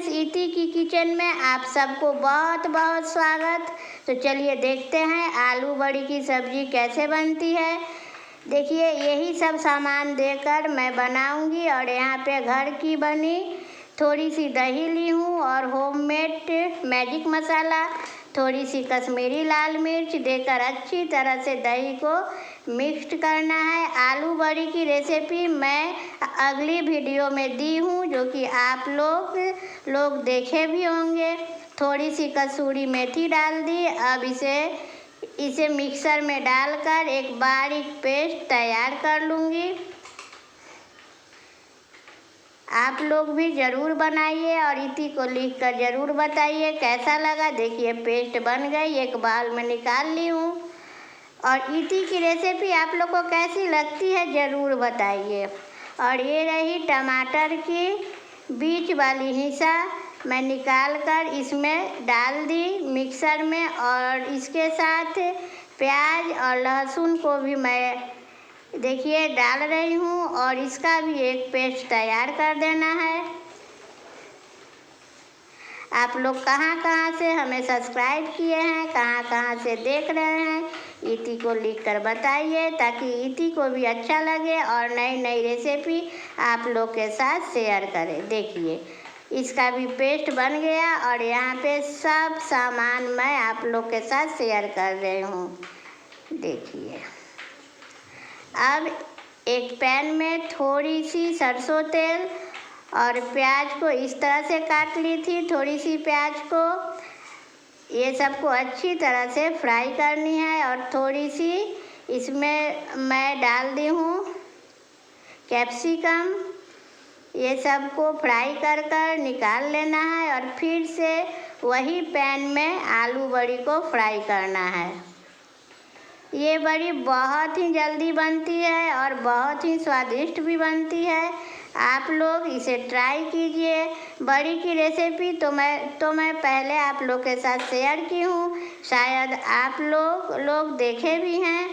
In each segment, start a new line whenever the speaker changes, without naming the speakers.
Friends, इति की kitchen में आप सबको बहुत बहुत स्वागत। तो चलिए देखते हैं आलू बड़ी की सब्ज़ी कैसे बनती है। देखिए यही सब सामान देकर मैं बनाऊंगी और यहाँ पे घर की बनी थोड़ी सी दही ली हूँ और होममेड मैजिक मसाला, थोड़ी सी कश्मीरी लाल मिर्च देकर अच्छी तरह से दही को मिक्स करना है। आलू बड़ी की रेसिपी मैं अगली वीडियो में दी हूँ जो कि आप लोग देखे भी होंगे। थोड़ी सी कसूरी मेथी डाल दी। अब इसे मिक्सर में डालकर एक बारीक पेस्ट तैयार कर लूँगी। आप लोग भी ज़रूर बनाइए और इति को लिखकर ज़रूर बताइए कैसा लगा। देखिए पेस्ट बन गई, एक बाउल में निकाल ली हूँ। और इति की रेसिपी आप लोग को कैसी लगती है ज़रूर बताइए। और ये रही टमाटर की बीच वाली हिस्सा मैं निकाल कर इसमें डाल दी मिक्सर में, और इसके साथ प्याज और लहसुन को भी मैं देखिए डाल रही हूँ और इसका भी एक पेस्ट तैयार कर देना है। आप लोग कहाँ कहाँ से हमें सब्सक्राइब किए हैं, कहाँ कहाँ से देख रहे हैं, इति को लिखकर बताइए ताकि इति को भी अच्छा लगे और नई नई रेसिपी आप लोग के साथ शेयर करें। देखिए इसका भी पेस्ट बन गया और यहाँ पे सब सामान मैं आप लोग के साथ शेयर कर रही हूँ। देखिए अब एक पैन में थोड़ी सी सरसों तेल और प्याज को इस तरह से काट ली थी, थोड़ी सी प्याज को ये सबको अच्छी तरह से फ्राई करनी है। और थोड़ी सी इसमें मैं डाल दी हूँ कैप्सिकम। ये सबको फ्राई कर निकाल लेना है और फिर से वही पैन में आलू बड़ी को फ्राई करना है। ये बड़ी बहुत ही जल्दी बनती है और बहुत ही स्वादिष्ट भी बनती है। आप लोग इसे ट्राई कीजिए। बड़ी की रेसिपी तो मैं पहले आप लोग के साथ शेयर की हूँ, शायद आप लोग देखे भी हैं।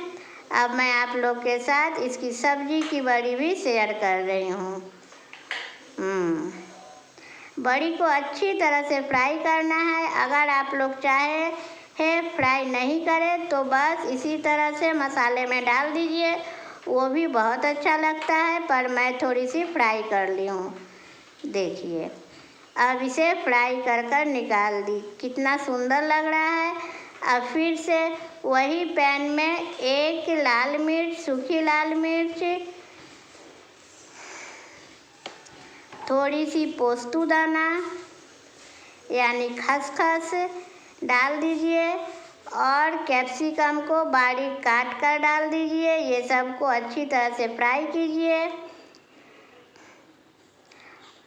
अब मैं आप लोग के साथ इसकी सब्जी की बड़ी भी शेयर कर रही हूँ। बड़ी को अच्छी तरह से फ्राई करना है। अगर आप लोग चाहे फ्राई नहीं करें तो बस इसी तरह से मसाले में डाल दीजिए, वो भी बहुत अच्छा लगता है, पर मैं थोड़ी सी फ्राई कर ली हूँ। देखिए अब इसे फ्राई कर निकाल दी, कितना सुंदर लग रहा है। अब फिर से वही पैन में एक लाल मिर्च, सूखी लाल मिर्च, थोड़ी सी पोस्तु दाना यानी खसखस डाल दीजिए और कैप्सिकम को बारीक काट कर डाल दीजिए। ये सबको अच्छी तरह से फ्राई कीजिए।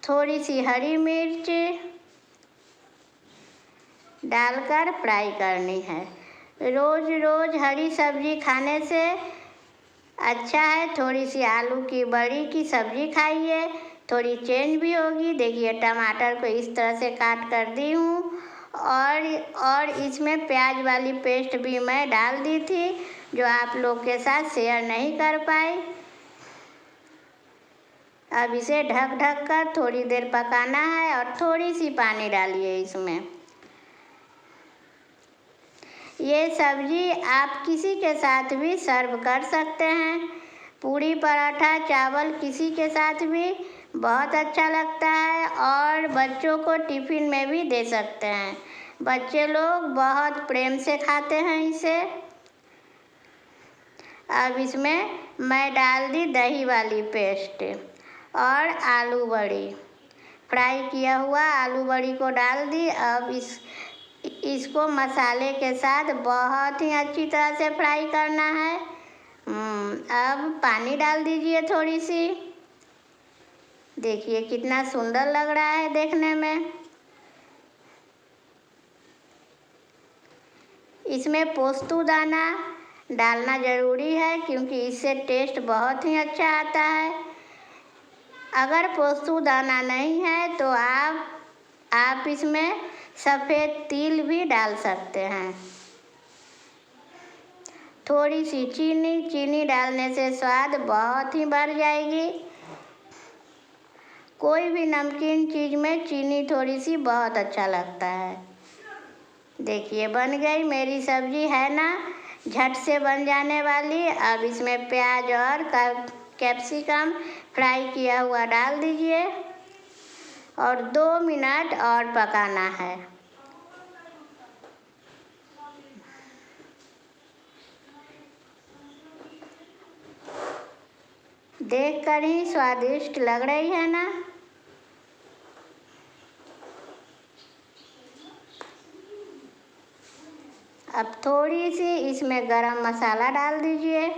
थोड़ी सी हरी मिर्च डालकर फ्राई करनी है। रोज़ रोज़ हरी सब्जी खाने से अच्छा है थोड़ी सी आलू की बड़ी की सब्जी खाइए, थोड़ी चेंज भी होगी। देखिए टमाटर को इस तरह से काट कर दी हूँ और इसमें प्याज वाली पेस्ट भी मैं डाल दी थी जो आप लोग के साथ शेयर नहीं कर पाई। अब इसे ढक कर थोड़ी देर पकाना है और थोड़ी सी पानी डालिए इसमें। ये सब्जी आप किसी के साथ भी सर्व कर सकते हैं, पूरी पराठा चावल किसी के साथ भी बहुत अच्छा लगता है और बच्चों को टिफ़िन में भी दे सकते हैं। बच्चे लोग बहुत प्रेम से खाते हैं इसे। अब इसमें मैं डाल दी दही वाली पेस्ट और आलू बड़ी, फ्राई किया हुआ आलू बड़ी को डाल दी। अब इसको मसाले के साथ बहुत ही अच्छी तरह से फ्राई करना है। अब पानी डाल दीजिए थोड़ी सी। देखिए कितना सुंदर लग रहा है देखने में। इसमें पोस्तु दाना डालना ज़रूरी है क्योंकि इससे टेस्ट बहुत ही अच्छा आता है। अगर पोस्तु दाना नहीं है तो आप इसमें सफ़ेद तिल भी डाल सकते हैं। थोड़ी सी चीनी डालने से स्वाद बहुत ही बढ़ जाएगी। कोई भी नमकीन चीज़ में चीनी थोड़ी सी बहुत अच्छा लगता है। देखिए बन गई मेरी सब्जी, है ना, झट से बन जाने वाली। अब इसमें प्याज और कैप्सिकम फ्राई किया हुआ डाल दीजिए और 2 मिनट और पकाना है। देखकर ही स्वादिष्ट लग रही है ना। अब थोड़ी सी इसमें गरम मसाला डाल दीजिए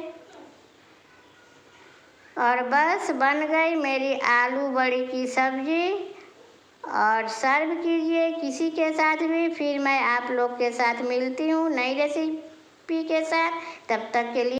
और बस बन गई मेरी आलू बड़ी की सब्जी। और सर्व कीजिए किसी के साथ भी। फिर मैं आप लोग के साथ मिलती हूँ नई रेसिपी के साथ। तब तक के लिए